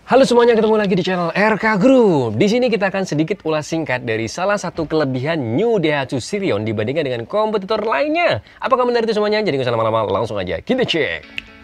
Halo semuanya, ketemu lagi di channel RK Group. Di sini kita akan sedikit ulas singkat dari salah satu kelebihan New Daihatsu Sirion dibandingkan dengan kompetitor lainnya. Apakah benar itu semuanya? Jadi nggak usah lama-lama, langsung aja kita cek.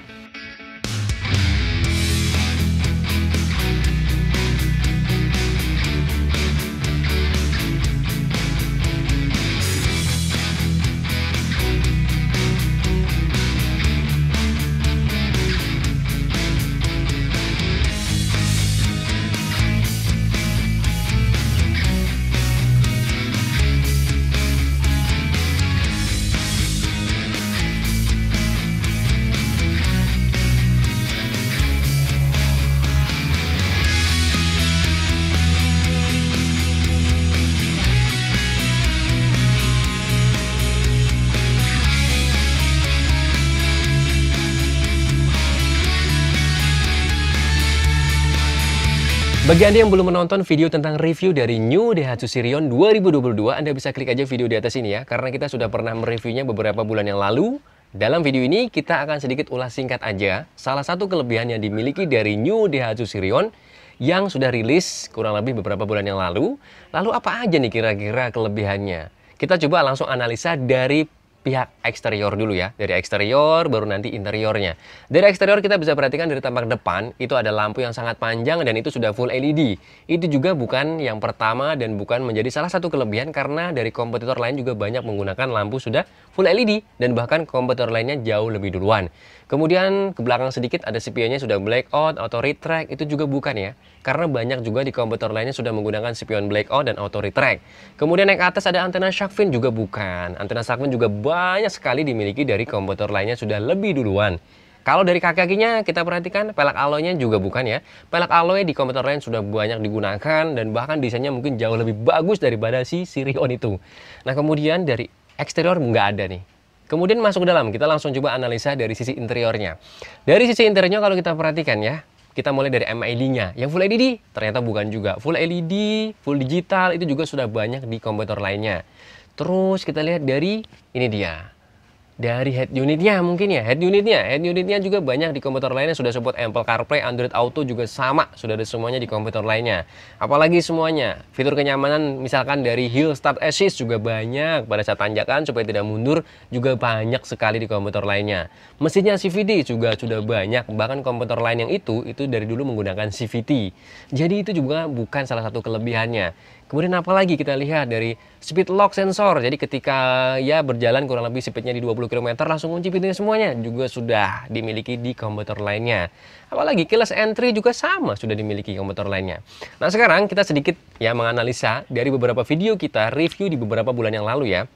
Bagi Anda yang belum menonton video tentang review dari New Daihatsu Sirion 2022, Anda bisa klik aja video di atas ini ya, karena kita sudah pernah mereviewnya beberapa bulan yang lalu. Dalam video ini kita akan sedikit ulas singkat aja salah satu kelebihan yang dimiliki dari New Daihatsu Sirion yang sudah rilis kurang lebih beberapa bulan yang lalu. Lalu apa aja nih kira-kira kelebihannya? Kita coba langsung analisa dari pihak eksterior dulu ya. Dari eksterior baru nanti interiornya. Dari eksterior kita bisa perhatikan dari tampak depan itu ada lampu yang sangat panjang dan itu sudah full LED. Itu juga bukan yang pertama dan bukan menjadi salah satu kelebihan karena dari kompetitor lain juga banyak menggunakan lampu sudah full LED dan bahkan kompetitor lainnya jauh lebih duluan. Kemudian ke belakang sedikit ada spionnya sudah blackout, auto retract, itu juga bukan ya. Karena banyak juga di kompetitor lainnya sudah menggunakan spion blackout dan auto retract. Kemudian naik ke atas ada antena shark fin juga bukan. Antena shark fin juga banyak sekali dimiliki dari kompetitor lainnya sudah lebih duluan. Kalau dari kaki-kakinya kita perhatikan pelek alloy-nya juga bukan ya. Pelek alloy di kompetitor lain sudah banyak digunakan dan bahkan desainnya mungkin jauh lebih bagus daripada si Sirion itu. Nah kemudian dari eksterior nggak ada nih. Kemudian masuk ke dalam, kita langsung coba analisa dari sisi interiornya. Dari sisi interiornya kalau kita perhatikan ya, kita mulai dari MID-nya. Yang full LED ternyata bukan juga. Full LED, full digital itu juga sudah banyak di kompetitor lainnya. Terus kita lihat dari ini dia. Dari head unitnya mungkin ya, head unitnya juga banyak di komputer lainnya sudah support Apple CarPlay, Android Auto juga sama, sudah ada semuanya di komputer lainnya. Apalagi semuanya, fitur kenyamanan misalkan dari Hill Start Assist juga banyak pada saat tanjakan supaya tidak mundur juga banyak sekali di komputer lainnya. Mesinnya CVT juga sudah banyak, bahkan komputer lain yang itu dari dulu menggunakan CVT. Jadi itu juga bukan salah satu kelebihannya. Kemudian apalagi kita lihat dari speed lock sensor. Jadi ketika ya berjalan kurang lebih speednya di 20 km langsung kunci pintunya semuanya juga sudah dimiliki di komputer lainnya. Apalagi keyless entry juga sama sudah dimiliki komputer lainnya. Nah sekarang kita sedikit ya menganalisa dari beberapa video kita review di beberapa bulan yang lalu ya.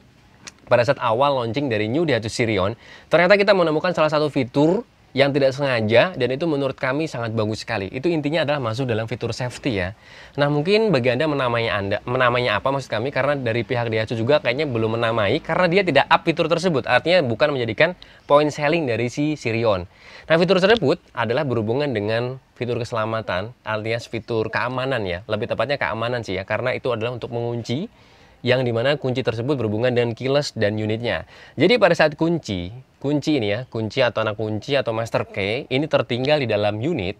Pada saat awal launching dari New Daihatsu Sirion, ternyata kita menemukan salah satu fitur yang tidak sengaja dan itu menurut kami sangat bagus sekali. Itu intinya adalah masuk dalam fitur safety ya. Nah mungkin bagi Anda menamainya apa maksud kami, karena dari pihak Daihatsu juga kayaknya belum menamai karena dia tidak up fitur tersebut. Artinya bukan menjadikan point selling dari si Sirion. Nah fitur tersebut adalah berhubungan dengan fitur keselamatan alias fitur keamanan ya. Lebih tepatnya keamanan sih ya, karena itu adalah untuk mengunci yang dimana kunci tersebut berhubungan dengan keyless dan unitnya. Jadi pada saat kunci ini ya, kunci atau anak kunci atau master key ini tertinggal di dalam unit,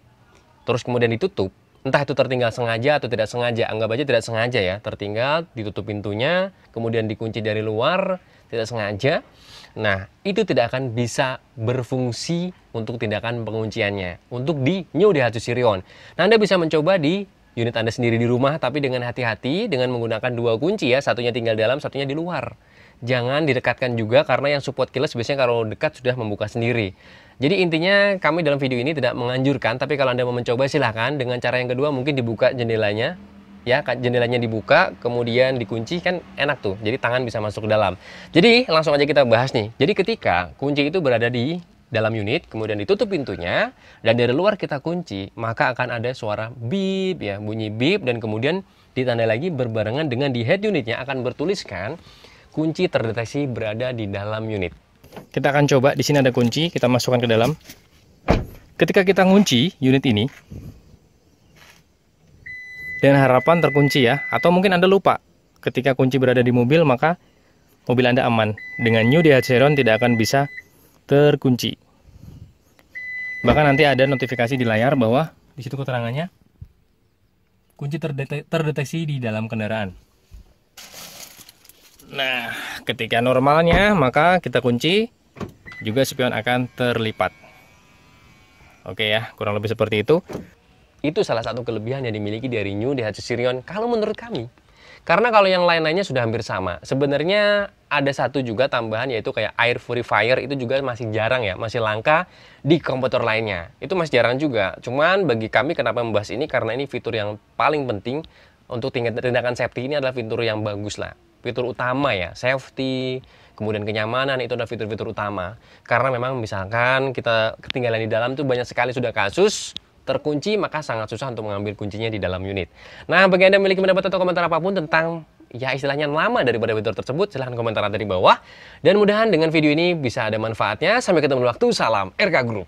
terus kemudian ditutup, entah itu tertinggal sengaja atau tidak sengaja, anggap aja tidak sengaja ya, tertinggal, ditutup pintunya, kemudian dikunci dari luar, tidak sengaja, nah itu tidak akan bisa berfungsi untuk tindakan pengunciannya, untuk di New Daihatsu Sirion. Nah Anda bisa mencoba di unit Anda sendiri di rumah, tapi dengan hati-hati dengan menggunakan dua kunci ya, satunya tinggal dalam, satunya di luar. Jangan didekatkan juga karena yang support keyless biasanya kalau dekat sudah membuka sendiri. Jadi intinya kami dalam video ini tidak menganjurkan, tapi kalau Anda mau mencoba silahkan. Dengan cara yang kedua mungkin dibuka jendelanya, ya jendelanya dibuka, kemudian dikunci kan enak tuh. Jadi tangan bisa masuk ke dalam. Jadi langsung aja kita bahas nih. Jadi ketika kunci itu berada di dalam unit, kemudian ditutup pintunya, dan dari luar kita kunci, maka akan ada suara beep ya, bunyi beep, dan kemudian ditandai lagi berbarengan dengan di head unitnya akan bertuliskan kunci terdeteksi berada di dalam unit. Kita akan coba, di sini ada kunci, kita masukkan ke dalam. Ketika kita ngunci unit ini, dan harapan terkunci ya, atau mungkin Anda lupa, ketika kunci berada di mobil, maka mobil Anda aman. Dengan New Daihatsu Sirion tidak akan bisa terkunci. Bahkan nanti ada notifikasi di layar bahwa Di situ keterangannya, kunci terdeteksi di dalam kendaraan. Nah, ketika normalnya maka kita kunci, juga spion akan terlipat. Oke ya, kurang lebih seperti itu. Itu salah satu kelebihan yang dimiliki dari New Daihatsu Sirion kalau menurut kami. Karena kalau yang lain-lainnya sudah hampir sama. Sebenarnya ada satu juga tambahan, yaitu kayak air purifier, itu juga masih jarang ya, masih langka di komputer lainnya. Itu masih jarang juga. Cuman bagi kami kenapa membahas ini, karena ini fitur yang paling penting untuk tindakan safety. Ini adalah fitur yang bagus lah. Fitur utama ya, safety, kemudian kenyamanan, itu adalah fitur-fitur utama. Karena memang misalkan kita ketinggalan di dalam tuh banyak sekali sudah kasus terkunci, maka sangat susah untuk mengambil kuncinya di dalam unit. Nah, bagi Anda memiliki pendapat atau komentar apapun tentang ya istilahnya lama daripada fitur tersebut, silahkan komentar di bawah. Dan mudahan dengan video ini bisa ada manfaatnya. Sampai ketemu di waktu, salam RK Group.